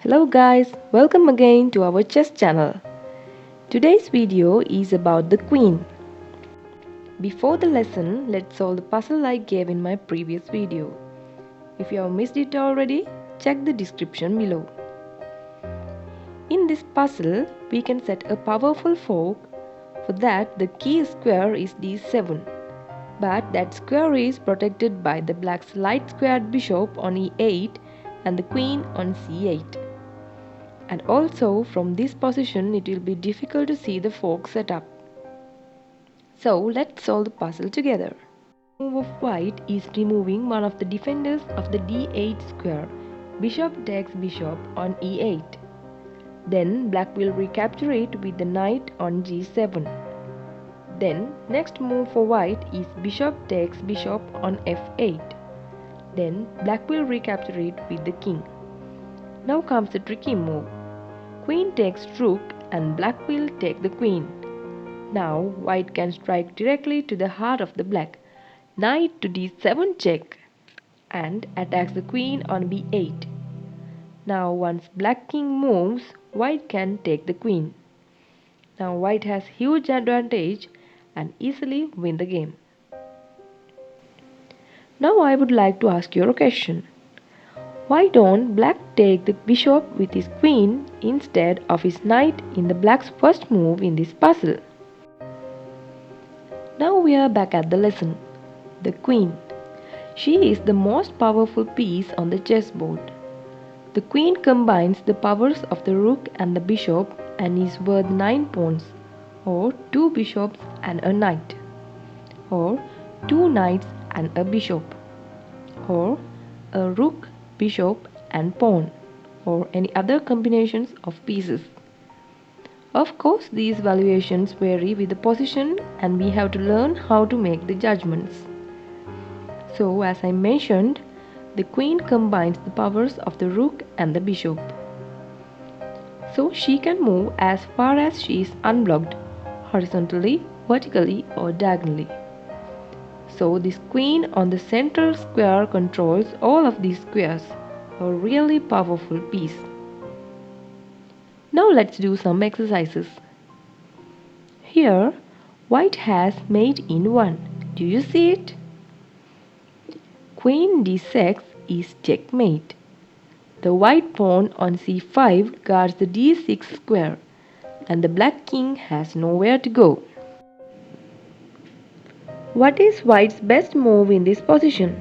Hello guys, welcome again to our chess channel. Today's video is about the queen. Before the lesson, let's solve the puzzle I gave in my previous video. If you have missed it already, check the description below. In this puzzle, we can set a powerful fork. For that, the key square is d7. But that square is protected by the black's light squared bishop on e8 and the queen on c8. And also from this position it will be difficult to see the fork setup. So let's solve the puzzle together. The move of white is removing one of the defenders of the d8 square. Bishop takes bishop on e8. Then black will recapture it with the knight on g7. Then next move for white is bishop takes bishop on f8. Then black will recapture it with the king. Now comes the tricky move. Queen takes rook and black will take the queen. Now white can strike directly to the heart of the black. Knight to d7 check and attacks the queen on b8. Now once black king moves, white can take the queen. Now white has huge advantage and easily win the game. Now I would like to ask you a question. Why don't black take the bishop with his queen instead of his knight in the black's first move in this puzzle? Now we are back at the lesson. The queen. She is the most powerful piece on the chessboard. The queen combines the powers of the rook and the bishop and is worth 9 pawns, or 2 bishops and a knight, or 2 knights and a bishop, or a rook, bishop and pawn, or any other combinations of pieces. Of course, these valuations vary with the position and we have to learn how to make the judgments. So, as I mentioned, the queen combines the powers of the rook and the bishop. So, she can move as far as she is unblocked, horizontally, vertically or diagonally. So this queen on the central square controls all of these squares, a really powerful piece. Now let's do some exercises. Here, white has mate in 1. Do you see it? Queen d6 is checkmate. The white pawn on c5 guards the d6 square and the black king has nowhere to go. What is white's best move in this position?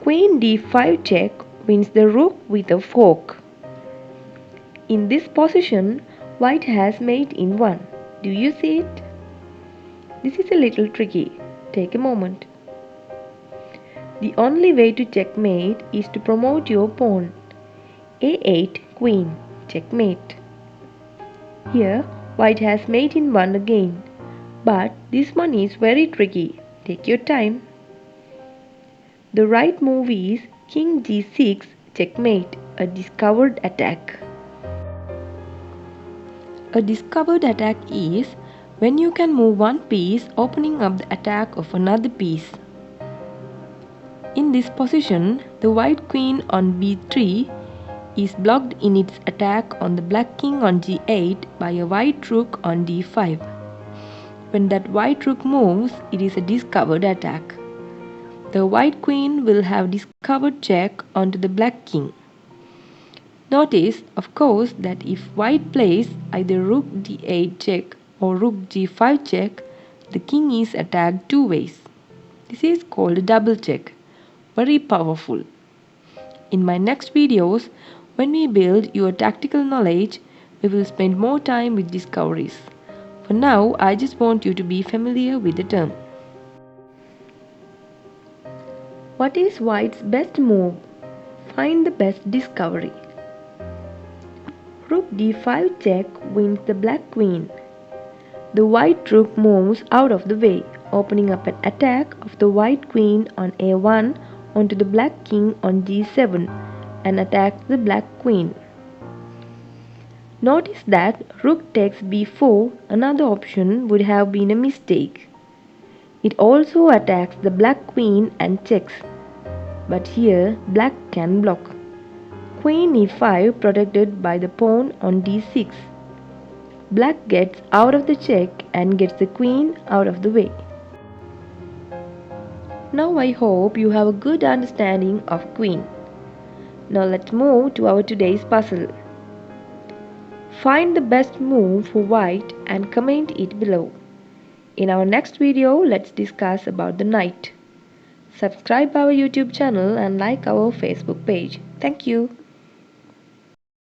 Queen d5 check wins the rook with a fork. In this position, white has mate in 1. Do you see it? This is a little tricky. Take a moment. The only way to checkmate is to promote your pawn. a8 queen, checkmate. Here, white has mate in 1 again. But this one is very tricky. Take your time. The right move is king g6 checkmate, a discovered attack. A discovered attack is when you can move one piece opening up the attack of another piece. In this position, the white queen on b3 is blocked in its attack on the black king on g8 by a white rook on d5. When that white rook moves, it is a discovered attack. The white queen will have discovered check onto the black king. Notice, of course, that if white plays either rook d8 check or rook g5 check, the king is attacked two ways. This is called a double check. Very powerful. In my next videos, when we build your tactical knowledge, we will spend more time with discoveries. For now, I just want you to be familiar with the term. What is white's best move? Find the best discovery. Rook d5 check wins the black queen. The white rook moves out of the way, opening up an attack of the white queen on a1 onto the black king on g7 and attacks the black queen. Notice that rook takes b4, another option would have been a mistake. It also attacks the black queen and checks, but here black can block. Queen e5 protected by the pawn on d6. Black gets out of the check and gets the queen out of the way. Now I hope you have a good understanding of queen. Now let's move to our today's puzzle. Find the best move for white and comment it below. In our next video, let's discuss about the knight. Subscribe our YouTube channel and like our Facebook page. Thank you.